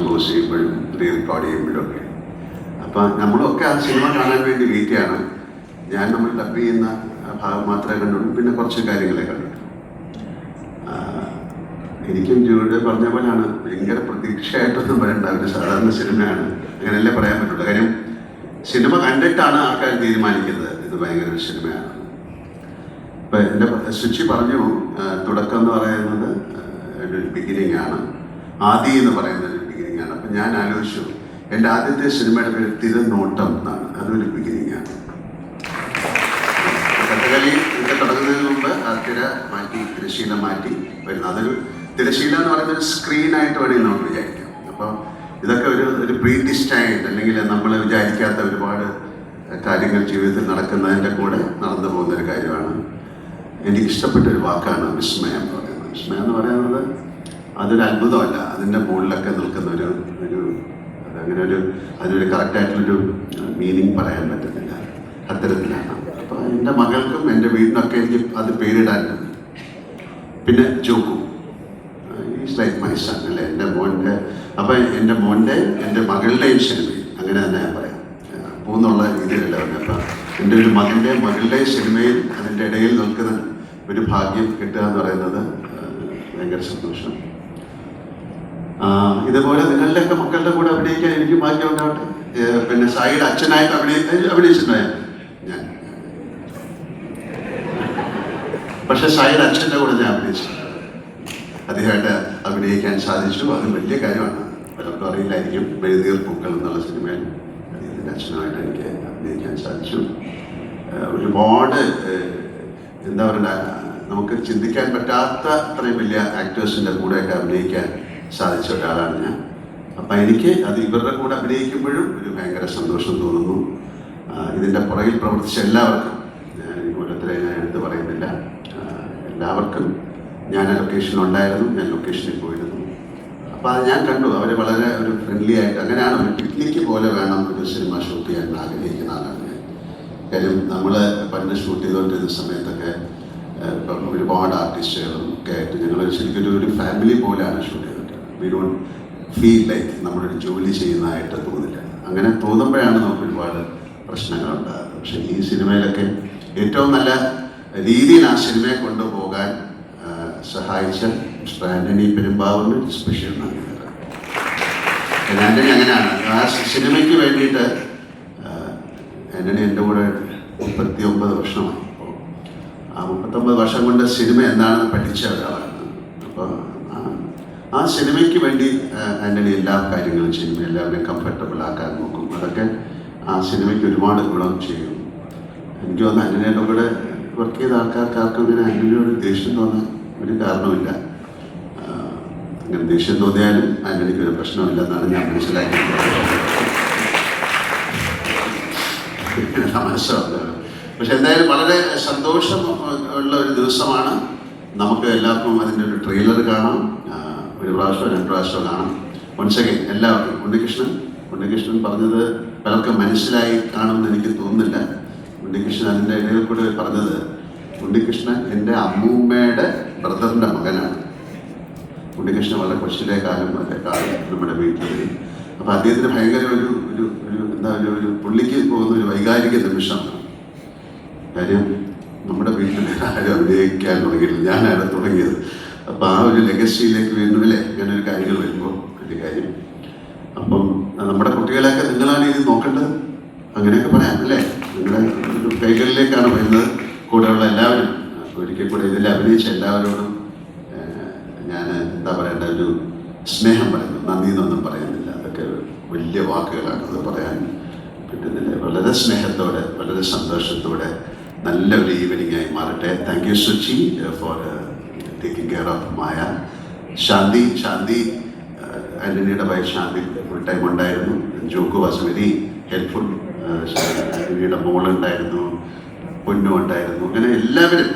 Pose ചെയ്യുമ്പോഴും re record ചെയ്യുമ്പോഴും ഒക്കെ. അപ്പം നമ്മളൊക്കെ ആ സിനിമ കാണാൻ വേണ്ടി വെയിറ്റ് ചെയ്യാണ്. നമ്മൾ ഡബ് ചെയ്യുന്ന ഭാഗം മാത്രമേ കണ്ടുള്ളൂ, പിന്നെ കുറച്ച് കാര്യങ്ങളെ കണ്ടിട്ടുള്ളൂ. എനിക്കും ജൂഡ് പറഞ്ഞ പോലെയാണ്, ഭയങ്കര പ്രതീക്ഷയായിട്ടൊന്നും പറയണ്ട, ഒരു സാധാരണ സിനിമയാണ്, അങ്ങനെയല്ലേ പറയാൻ പറ്റുള്ളൂ. കാര്യം സിനിമ കണ്ടിട്ടാണ് ആൾക്കാർ തീരുമാനിക്കുന്നത് ഇത് ഭയങ്കര ഒരു സിനിമയാണ്. ഇപ്പം എൻ്റെ സുചി പറഞ്ഞു, തുടക്കം എന്ന് പറയുന്നത് ഒരു ബിഗിനിങ് ആണ്, ആദി എന്ന് പറയുന്നത് ഒരു ബിഗിനിങ് ആണ്. അപ്പം ഞാൻ ആലോചിച്ചു, എൻ്റെ ആദ്യത്തെ സിനിമയുടെ പേര് തിരനോട്ടം എന്നാണ്, അതൊരു ബിഗിനിങ് ആണ്. കഥകളി ഒക്കെ തുടങ്ങുന്നതിന് മുമ്പ് ആ തിര മാറ്റി, തിരശീല മാറ്റി വരുന്നത്, അതൊരു തിരശീല എന്ന് പറയുന്നത് ഒരു സ്ക്രീനായിട്ട് വേണമെങ്കിൽ നമുക്ക് വിചാരിക്കാം. അപ്പോൾ ഇതൊക്കെ ഒരു പ്രീ ഡിസ്റ്റൈൻഡ്, അല്ലെങ്കിൽ നമ്മൾ വിചാരിക്കാത്ത ഒരുപാട് കാര്യങ്ങൾ ജീവിതത്തിൽ നടക്കുന്നതിൻ്റെ കൂടെ നടന്നു പോകുന്നൊരു കാര്യമാണ്. എനിക്കിഷ്ടപ്പെട്ടൊരു വാക്കാണ് വിസ്മയം എന്ന് പറയുന്നത്. വിസ്മയം എന്ന് പറയുന്നത് അതൊരു അത്ഭുതമല്ല, അതിൻ്റെ മുകളിലൊക്കെ നിൽക്കുന്ന ഒരു അങ്ങനെ അതിനൊരു കറക്റ്റായിട്ടുള്ളൊരു മീനിങ് പറയാൻ പറ്റുന്നില്ല, അത്തരത്തിലാണ്. അപ്പോൾ എൻ്റെ മകൾക്കും എൻ്റെ വീടിനൊക്കെ എനിക്ക് അത് പേരിടാനുണ്ട്. പിന്നെ ജോക്കു, ഈസ് ലൈക്ക് മൈ സൺ അല്ലേ, എൻ്റെ മോൻ്റെ. അപ്പം എൻ്റെ മോൻ്റെ എൻ്റെ മകളുടെയും സിനിമയിൽ അങ്ങനെ തന്നെ ഞാൻ പറയാം, പൂന്നുള്ള രീതിയിലല്ല പറഞ്ഞത്. അപ്പം എൻ്റെ ഒരു മകളുടെയും സിനിമയിൽ അതിൻ്റെ ഇടയിൽ നിൽക്കുന്ന ഒരു ഭാഗ്യം കിട്ടുക എന്ന് പറയുന്നത് ഭയങ്കര സന്തോഷം. ഇതുപോലെ നിങ്ങളുടെയൊക്കെ മക്കളുടെ കൂടെ അഭിനയിക്കാൻ എനിക്ക് ഭാഗ്യം ഉണ്ടാവട്ടെ. പിന്നെ സായിയുടെ അച്ഛനായിട്ട് അഭിനയിച്ചിട്ടുണ്ടായ ഞാൻ, പക്ഷെ സായിയുടെ അച്ഛൻ്റെ കൂടെ ഞാൻ അഭിനയിച്ചിട്ടുണ്ട്. അദ്ദേഹമായിട്ട് അഭിനയിക്കാൻ സാധിച്ചു, അത് വലിയ കാര്യമാണ്. പലർക്കും അറിയില്ലായിരിക്കും, മെഴുതിയർ പൂക്കൾ എന്നുള്ള സിനിമയിൽ അദ്ദേഹത്തിൻ്റെ അച്ഛനുമായിട്ട് എനിക്ക് അഭിനയിക്കാൻ സാധിച്ചു. ഒരുപാട് എന്താ പറയുക, നമുക്ക് ചിന്തിക്കാൻ പറ്റാത്ത അത്രയും വലിയ ആക്ടേഴ്സിൻ്റെ കൂടെയൊക്കെ അഭിനയിക്കാൻ സാധിച്ച ഒരാളാണ് ഞാൻ. അപ്പം എനിക്ക് അത് ഇവരുടെ കൂടെ അഭിനയിക്കുമ്പോഴും ഒരു ഭയങ്കര സന്തോഷം തോന്നുന്നു. ഇതിൻ്റെ പുറകിൽ പ്രവർത്തിച്ച എല്ലാവർക്കും, ഞാൻ ഓരോരുത്തരെ ഞാൻ എടുത്ത് പറയുന്നില്ല, എല്ലാവർക്കും. ഞാൻ ലൊക്കേഷനിലുണ്ടായിരുന്നു, ഞാൻ ലൊക്കേഷനിൽ പോയിരുന്നു. അപ്പോൾ അത് ഞാൻ കണ്ടു, അവർ വളരെ ഒരു ഫ്രണ്ട്ലി ആയിട്ട്, അങ്ങനെയാണ് ഒരു പിക്നിക്ക് പോലെ വേണം ഒരു സിനിമ ഷൂട്ട് ചെയ്യാൻ ആഗ്രഹിക്കുന്ന ആളാണ് ഞാൻ. കാര്യം നമ്മൾ പണ്ട് ഷൂട്ട് ചെയ്തുകൊണ്ടിരുന്ന സമയത്തൊക്കെ ഇപ്പം ഒരുപാട് ആർട്ടിസ്റ്റുകളും ഒക്കെ ആയിട്ട് ഞങ്ങൾ ശരിക്കും ഒരു ഫാമിലി പോലെയാണ് ഷൂട്ട് ചെയ്തിട്ട്. വി ഡോണ്ട് ഫീൽ ലൈക്ക് നമ്മളൊരു ജോലി ചെയ്യുന്നതായിട്ട് തോന്നില്ല. അങ്ങനെ തോന്നുമ്പോഴാണ് നമുക്ക് ഒരുപാട് പ്രശ്നങ്ങളുണ്ടാകുന്നത്. പക്ഷേ ഈ സിനിമയിലൊക്കെ ഏറ്റവും നല്ല രീതിയിൽ ആ സിനിമയെ കൊണ്ടുപോകാൻ സഹായിച്ച മിസ്റ്റർ ആൻ്റണി പെരുമ്പാവൂരിന് സ്പെഷ്യൽ നന്ദി. ആൻ്റണി അങ്ങനെയാണ്, ആ സിനിമയ്ക്ക് വേണ്ടിയിട്ട് ആൻ്റണി എൻ്റെ കൂടെ 39 വർഷമായി. അപ്പോൾ ആ 39 വർഷം കൊണ്ട് സിനിമ എന്താണെന്ന് പഠിച്ച ഒരാളാണ്. അപ്പോൾ ആ സിനിമയ്ക്ക് വേണ്ടി ആൻ്റണി എല്ലാ കാര്യങ്ങളും ചെയ്യും, എല്ലാവരെയും കംഫർട്ടബിൾ ആക്കാൻ നോക്കും. അതൊക്കെ ആ സിനിമയ്ക്ക് ഒരുപാട് ഗുണം ചെയ്യും. എനിക്ക് തോന്നുന്നു ആൻ്റണിയുടെ കൂടെ വർക്ക് ചെയ്ത ആൾക്കാർക്കാർക്കും ഇങ്ങനെ ആൻ്റണിയോട് ദേഷ്യം തോന്നാൻ ഒരു കാരണമില്ല. അങ്ങനെ ദേഷ്യം തോന്നിയാലും ആൻ്റണിക്ക് ഒരു പ്രശ്നമില്ലെന്നാണ് ഞാൻ മനസ്സിലാക്കിയിട്ടുള്ളത്. പക്ഷെ എന്തായാലും വളരെ സന്തോഷം ഉള്ള ഒരു ദിവസമാണ്. നമുക്ക് എല്ലാവർക്കും അതിൻ്റെ ഒരു ട്രെയിലർ കാണാം, ഒരു പ്രാവശ്യമോ 2 പ്രാവശ്യമോ കാണാം. വൺസ് അഗൈൻ എല്ലാവർക്കും ഉണ്ണികൃഷ്ണൻ പറഞ്ഞത് പലർക്കും മനസ്സിലായി കാണുമെന്ന് എനിക്ക് തോന്നുന്നില്ല. ഉണ്ണികൃഷ്ണൻ അതിൻ്റെ ഇടയിൽ കൂടെ പറഞ്ഞത്, ഉണ്ണികൃഷ്ണൻ എൻ്റെ അമ്മൂമ്മയുടെ ബ്രദറിൻ്റെ മകനാണ്. ഉണ്ണികൃഷ്ണൻ വളരെ കൊച്ചിലെ കാലം നമ്മുടെ വീട്ടിൽ. അപ്പോൾ അദ്ദേഹത്തിന് ഭയങ്കര ഒരു പുള്ളിക്ക് പോകുന്ന ഒരു വൈകാരിക നിമിഷമാണ്. കാര്യം നമ്മുടെ വീട്ടിൽ ആരും അഭിനയിക്കാൻ തുടങ്ങിയില്ല, ഞാനാണ് തുടങ്ങിയത്. അപ്പോൾ ആ ഒരു ലെഗസിയിലേക്ക് വരുന്നില്ലേ ഇങ്ങനെ ഒരു കാര്യങ്ങൾ വരുമ്പോൾ വലിയ കാര്യം. അപ്പം നമ്മുടെ കുട്ടികളെയൊക്കെ നിങ്ങളാണ് ഇത് നോക്കേണ്ടത്, അങ്ങനെയൊക്കെ പറയാം അല്ലേ. നിങ്ങളുടെ കൈകളിലേക്കാണ് വരുന്നത്. കൂടെയുള്ള എല്ലാവരും, ഒരിക്കൽ കൂടെ ഇതിൽ അഭിനയിച്ച എല്ലാവരോടും ഞാൻ എന്താ പറയേണ്ട, ഒരു സ്നേഹം പറയുന്നു. നന്ദി എന്നൊന്നും പറയുന്നില്ല, അതൊക്കെ വലിയ വാക്കുകളാണ്, അത് പറയാൻ പറ്റുന്നില്ല. വളരെ സ്നേഹത്തോടെ, വളരെ സന്തോഷത്തോടെ നല്ല ഒരു ഈവനിങ് ആയി മാറട്ടെ. Thank you Suchi for taking care of Maya. Shanthi ആൻ്റണിയുടെ വൈഫ് ശാന്തി ഫുൾ ടൈം ഉണ്ടായിരുന്നു. Jokku was very helpful. ആൻ്റണിയുടെ മോളുണ്ടായിരുന്നു, പൊന്നു ഉണ്ടായിരുന്നു, അങ്ങനെ എല്ലാവരും